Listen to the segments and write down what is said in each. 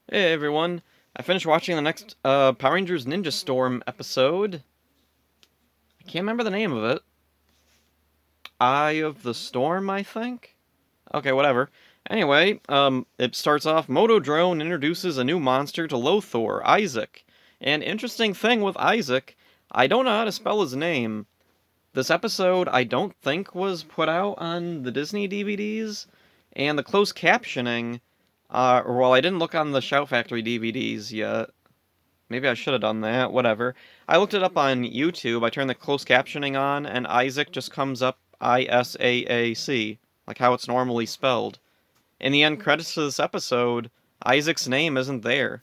Hey everyone, I finished watching the next Power Rangers Ninja Storm episode. I can't remember the name of it. Eye of the Storm, I think? Okay, whatever. Anyway, it starts off Moto Drone introduces a new monster to Lothor, Isaac. And interesting thing with Isaac, I don't know how to spell his name. This episode, I don't think was put out on the Disney DVDs, and the closed captioning, well, I didn't look on the Shout Factory DVDs yet. Maybe I should have done that. Whatever. I looked it up on YouTube. I turned the closed captioning on, and Isaac just comes up Isaac, like how it's normally spelled. In the end credits of this episode, Isaac's name isn't there.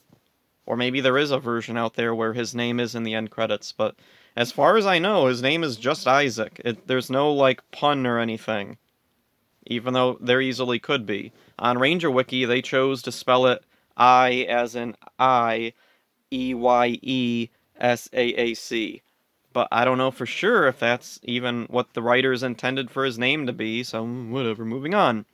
Or maybe there is a version out there where his name is in the end credits, but as far as I know, his name is just Isaac. There's no, like, pun or anything, even though there easily could be. On Ranger Wiki, they chose to spell it I as in Eyesaac. But I don't know for sure if that's even what the writers intended for his name to be, so whatever, moving on.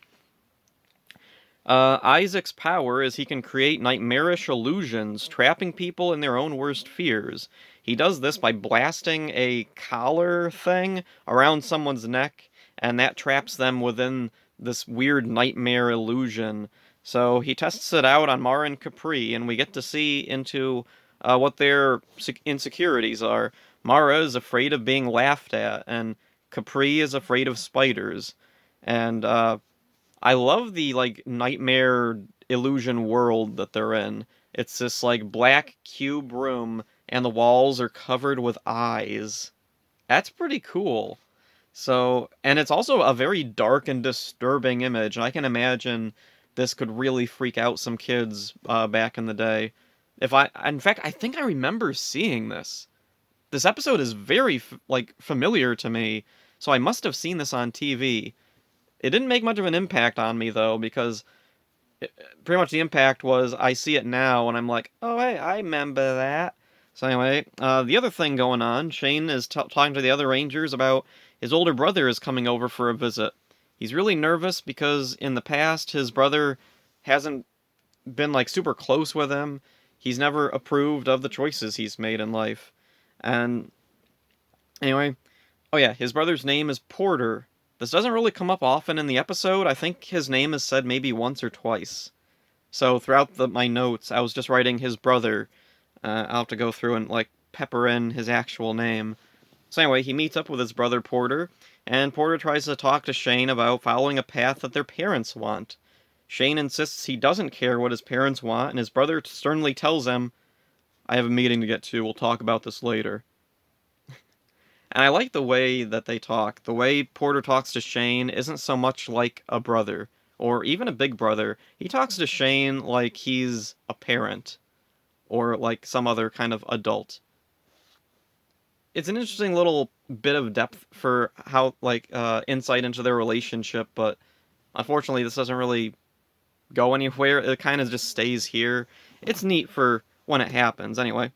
Isaac's power is he can create nightmarish illusions, trapping people in their own worst fears. He does this by blasting a collar thing around someone's neck, and that traps them within this weird nightmare illusion. So he tests it out on Mara and Capri, and we get to see into what their insecurities are. Mara is afraid of being laughed at, and Capri is afraid of spiders. And I love the like nightmare illusion world that they're in. It's this like black cube room and the walls are covered with eyes. That's pretty cool. So, and it's also a very dark and disturbing image, and I can imagine this could really freak out some kids back in the day. In fact, I think I remember seeing this. This episode is very like familiar to me, so I must have seen this on TV. It didn't make much of an impact on me though, because pretty much the impact was I see it now and I'm like, oh hey, I remember that. So anyway, the other thing going on, Shane is talking to the other Rangers about his older brother is coming over for a visit. He's really nervous because in the past his brother hasn't been like super close with him. He's never approved of the choices he's made in life. And anyway, oh yeah, his brother's name is Porter. This doesn't really come up often in the episode. I think his name is said maybe once or twice. So throughout my notes, I was just writing his brother. I'll have to go through and like pepper in his actual name. So anyway, he meets up with his brother Porter, and Porter tries to talk to Shane about following a path that their parents want. Shane insists he doesn't care what his parents want, and his brother sternly tells him, I have a meeting to get to, we'll talk about this later. And I like the way that they talk. The way Porter talks to Shane isn't so much like a brother, or even a big brother. He talks to Shane like he's a parent, or like some other kind of adult. It's an interesting little bit of depth for how, like, insight into their relationship, but unfortunately, this doesn't really go anywhere. It kind of just stays here. It's neat for when it happens, anyway.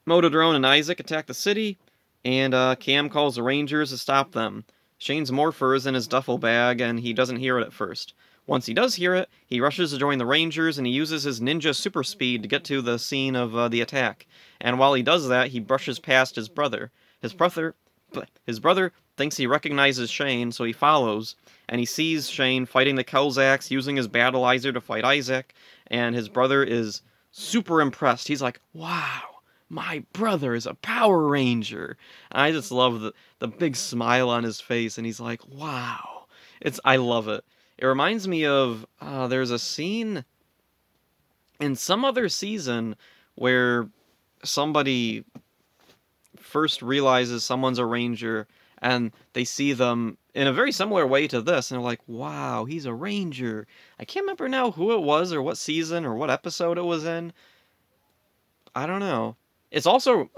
Motodrone and Isaac attack the city, and Cam calls the Rangers to stop them. Shane's morpher is in his duffel bag, and he doesn't hear it at first. Once he does hear it, he rushes to join the Rangers, and he uses his ninja super speed to get to the scene of the attack. And while he does that, he brushes past his brother. His brother thinks he recognizes Shane, so he follows, and he sees Shane fighting the Kelzax using his Battleizer to fight Isaac, and his brother is super impressed. He's like, wow, my brother is a Power Ranger. I just love the big smile on his face, and he's like, wow. I love it. It reminds me of there's a scene in some other season where somebody first realizes someone's a ranger and they see them in a very similar way to this and they're like, wow, he's a ranger. I can't remember now who it was or what season or what episode it was in. I don't know. It's also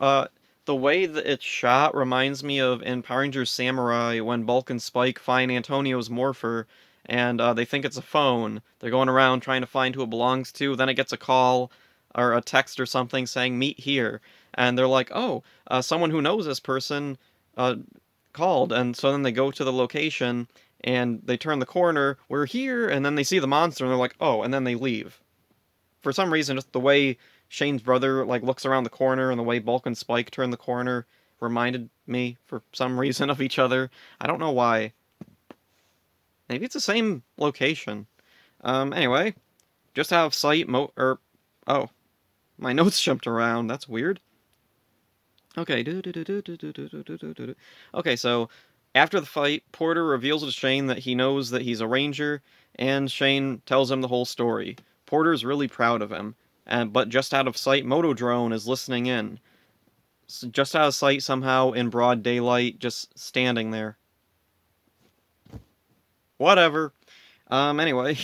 the way that it's shot reminds me of in Power Rangers Samurai when Bulk and Spike find Antonio's morpher and they think it's a phone. They're going around trying to find who it belongs to. Then it gets a call or a text or something saying meet here, and they're like, oh, someone who knows this person uh, called, and so then they go to the location and they turn the corner. We're here, and then they see the monster and they're like, oh, and then they leave. for some reason, just the way Shane's brother like looks around the corner and the way Bulk and Spike turn the corner reminded me for some reason of each other. I don't know why. Maybe it's the same location. Anyway, just out of sight, oh, my notes jumped around. That's weird. Okay. Okay, so after the fight, Porter reveals to Shane that he knows that he's a ranger, and Shane tells him the whole story. Porter's really proud of him, but just out of sight, Motodrone is listening in. Just out of sight somehow in broad daylight, just standing there. Whatever. Anyway,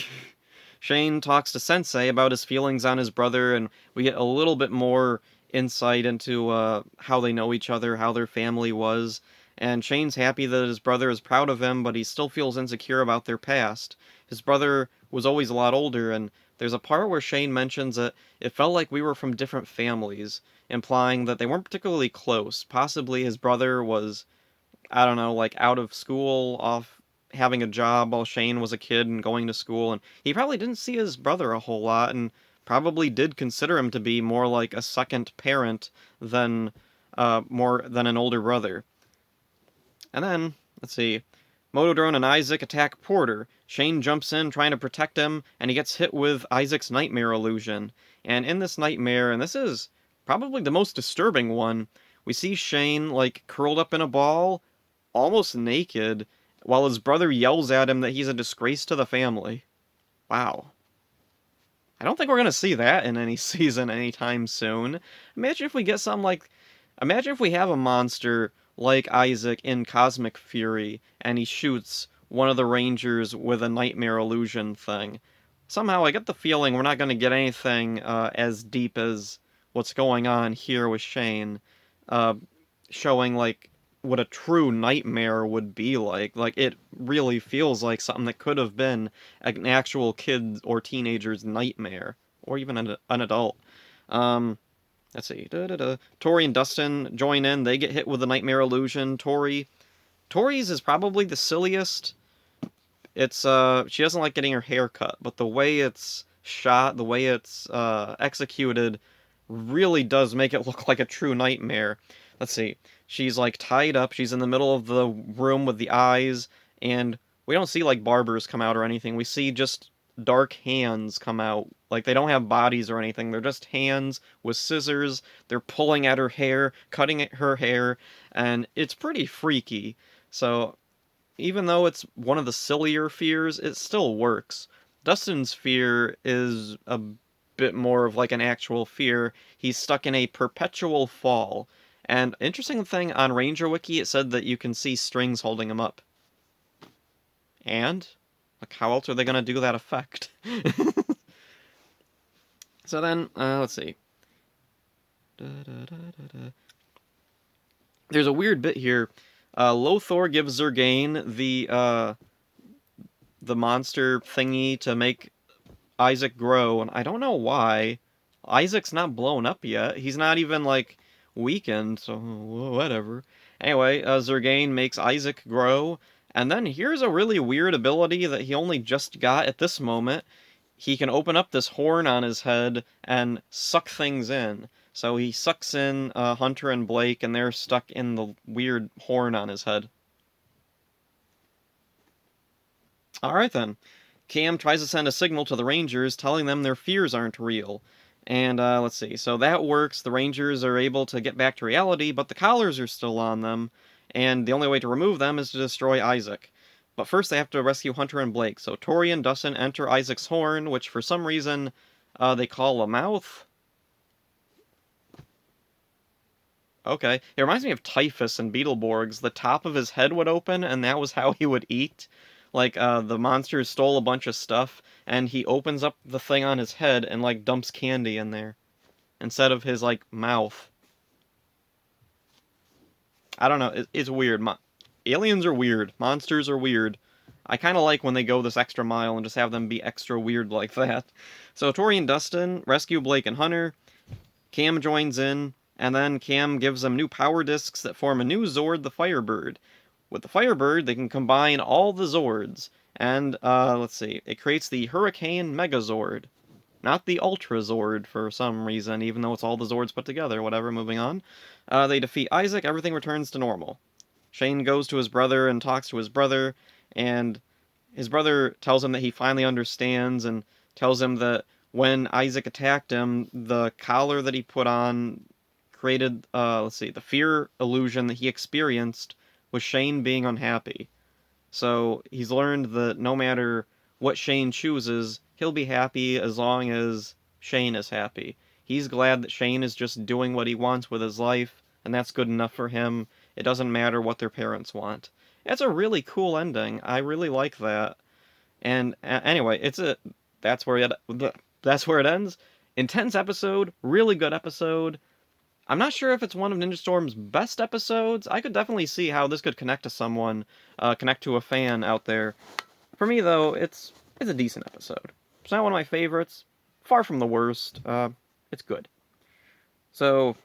Shane talks to Sensei about his feelings on his brother, and we get a little bit more insight into how they know each other, how their family was. And Shane's happy that his brother is proud of him, but he still feels insecure about their past. His brother was always a lot older, and there's a part where Shane mentions that it felt like we were from different families, implying that they weren't particularly close. Possibly his brother was, I don't know, like out of school, off having a job while Shane was a kid and going to school, and he probably didn't see his brother a whole lot, and probably did consider him to be more like a second parent than more than an older brother. And then, let's see, Motodrone and Isaac attack Porter. Shane jumps in trying to protect him, and he gets hit with Isaac's nightmare illusion. And in this nightmare, and this is probably the most disturbing one, we see Shane, like, curled up in a ball, almost naked, while his brother yells at him that he's a disgrace to the family. Wow. I don't think we're gonna see that in any season anytime soon. Imagine if we get something like... Imagine if we have a monster like Isaac in Cosmic Fury, and he shoots one of the Rangers with a nightmare illusion thing. Somehow I get the feeling we're not gonna get anything as deep as what's going on here with Shane. Showing, like, what a true nightmare would be like. Like, it really feels like something that could have been an actual kid or teenager's nightmare, or even an adult. Let's see. Tori and Dustin join in. They get hit with the nightmare illusion. Tori's is probably the silliest. It's she doesn't like getting her hair cut, but the way it's shot, the way it's executed, really does make it look like a true nightmare. Let's see. She's like tied up. She's in the middle of the room with the eyes, and we don't see like barbers come out or anything. We see just dark hands come out. Like, they don't have bodies or anything. They're just hands with scissors. They're pulling at her hair, cutting at her hair, and it's pretty freaky. So, even though it's one of the sillier fears, it still works. Dustin's fear is a bit more of like an actual fear. He's stuck in a perpetual fall. And interesting thing, on Ranger Wiki, it said that you can see strings holding him up. And? Like, how else are they going to do that effect? So then, let's see. There's a weird bit here. Lothor gives Zergain the monster thingy to make Isaac grow, and I don't know why. Isaac's not blown up yet. He's not even, like, weakened, so whatever. Anyway, Zergain makes Isaac grow, and then here's a really weird ability that he only just got at this moment. He can open up this horn on his head and suck things in. So he sucks in Hunter and Blake, and they're stuck in the weird horn on his head. Alright then. Cam tries to send a signal to the Rangers, telling them their fears aren't real. And, let's see, so that works. The Rangers are able to get back to reality, but the collars are still on them, and the only way to remove them is to destroy Isaac. But first they have to rescue Hunter and Blake, so Tori and Dustin enter Isaac's horn, which for some reason they call a mouth? Okay. It reminds me of Typhus and Beetleborgs. The top of his head would open, and that was how he would eat. Like, the monster stole a bunch of stuff, and he opens up the thing on his head and, like, dumps candy in there. Instead of his, like, mouth. I don't know, it's weird. Aliens are weird. Monsters are weird. I kind of like when they go this extra mile and just have them be extra weird like that. So Tori and Dustin rescue Blake and Hunter. Cam joins in, and then Cam gives them new power discs that form a new Zord, the Firebird. With the Firebird, they can combine all the Zords, and, let's see, it creates the Hurricane Megazord. Not the Ultra Zord for some reason, even though it's all the Zords put together. Whatever, moving on. They defeat Isaac, everything returns to normal. Shane goes to his brother and talks to his brother, and his brother tells him that he finally understands and tells him that when Isaac attacked him, the collar that he put on created, the fear illusion that he experienced was Shane being unhappy. So he's learned that no matter what Shane chooses, he'll be happy as long as Shane is happy. He's glad that Shane is just doing what he wants with his life, and that's good enough for him. It doesn't matter what their parents want. It's a really cool ending. I really like that. And anyway, that's where it ends. Intense episode, really good episode. I'm not sure if it's one of Ninja Storm's best episodes. I could definitely see how this could connect to someone, connect to a fan out there. For me, though, it's a decent episode. It's not one of my favorites. Far from the worst. It's good. So,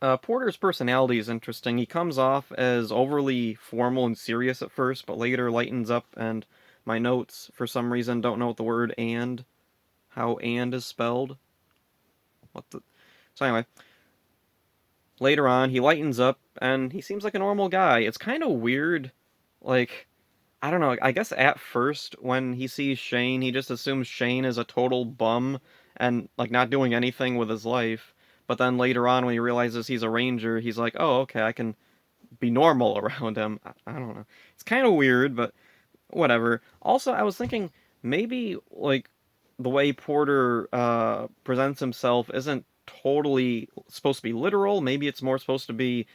Porter's personality is interesting. He comes off as overly formal and serious at first, but later lightens up, and my notes, for some reason, don't know what the word how and is spelled. So anyway, later on, he lightens up, and he seems like a normal guy. It's kind of weird, like, I don't know, I guess at first, when he sees Shane, he just assumes Shane is a total bum, and, like, not doing anything with his life. But then later on, when he realizes he's a ranger, he's like, oh, okay, I can be normal around him. I don't know. It's kind of weird, but whatever. Also, I was thinking, maybe, like, the way Porter presents himself isn't totally supposed to be literal. Maybe it's more supposed to be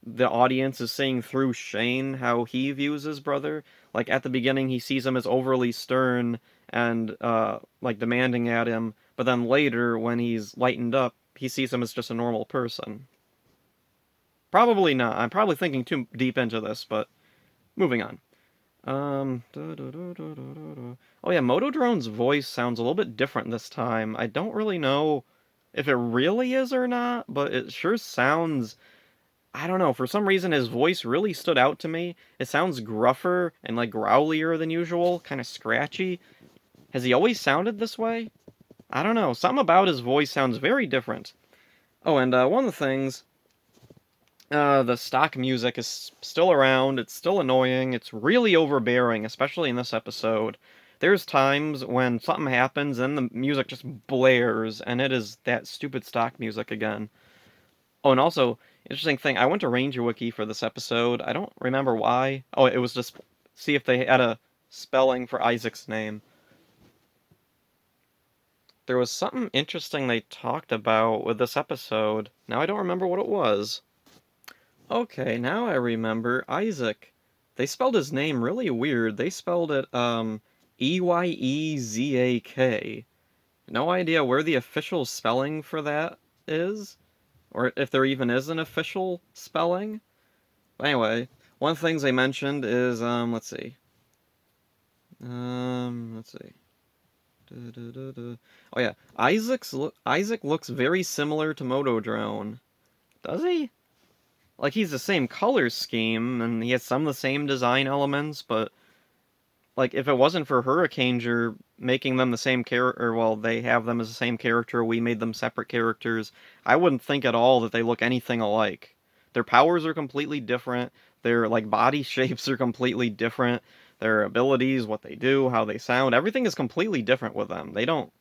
the audience is seeing through Shane how he views his brother. Like at the beginning, he sees him as overly stern and like demanding at him, but then later, when he's lightened up, he sees him as just a normal person. Probably not. I'm probably thinking too deep into this, but moving on. Oh yeah, Motodrone's voice sounds a little bit different this time. I don't really know if it really is or not, but it sure sounds. I don't know, for some reason his voice really stood out to me. It sounds gruffer and like growlier than usual, kind of scratchy. Has he always sounded this way? I don't know, something about his voice sounds very different. Oh, and one of the things, the stock music is still around, it's still annoying, it's really overbearing, especially in this episode. There's times when something happens and the music just blares, and it is that stupid stock music again. Oh, and also, interesting thing, I went to Ranger Wiki for this episode. I don't remember why. Oh, it was just see if they had a spelling for Isaac's name. There was something interesting they talked about with this episode. Now I don't remember what it was. Okay, now I remember. Isaac. They spelled his name really weird. They spelled it, Eyezak. No idea where the official spelling for that is, or if there even is an official spelling. But anyway, one of the things they mentioned is, let's see. Let's see. Oh yeah, Isaac looks very similar to Motodrone. Does he? Like, he's the same color scheme, and he has some of the same design elements, but, like, if it wasn't for Hurricaneger making them the same character, well, they have them as the same character, we made them separate characters, I wouldn't think at all that they look anything alike. Their powers are completely different, their, like, body shapes are completely different, their abilities, what they do, how they sound, everything is completely different with them. They don't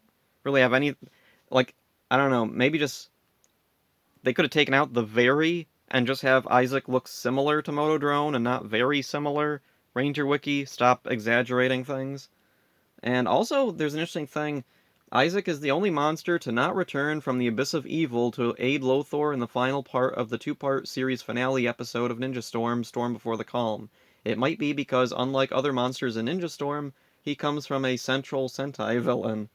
really have any, like, I don't know, maybe just, they could have taken out the very and just have Isaac look similar to Motodrone and not very similar. Ranger Wiki, stop exaggerating things. And also, there's an interesting thing. Isaac is the only monster to not return from the Abyss of Evil to aid Lothor in the final part of the two-part series finale episode of Ninja Storm, Storm Before the Calm. It might be because, unlike other monsters in Ninja Storm, he comes from a central Sentai villain.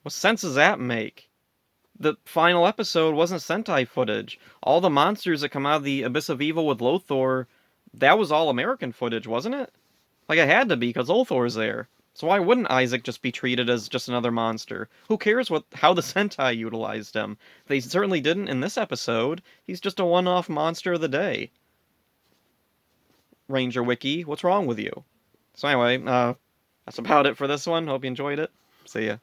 What sense does that make? The final episode wasn't Sentai footage. All the monsters that come out of the Abyss of Evil with Lothor, that was all American footage, wasn't it? Like, it had to be, because Lothor's there. So why wouldn't Isaac just be treated as just another monster? Who cares how the Sentai utilized him? They certainly didn't in this episode. He's just a one-off monster of the day. Ranger Wiki, what's wrong with you? So anyway, That's about it for this one. Hope you enjoyed it. See ya.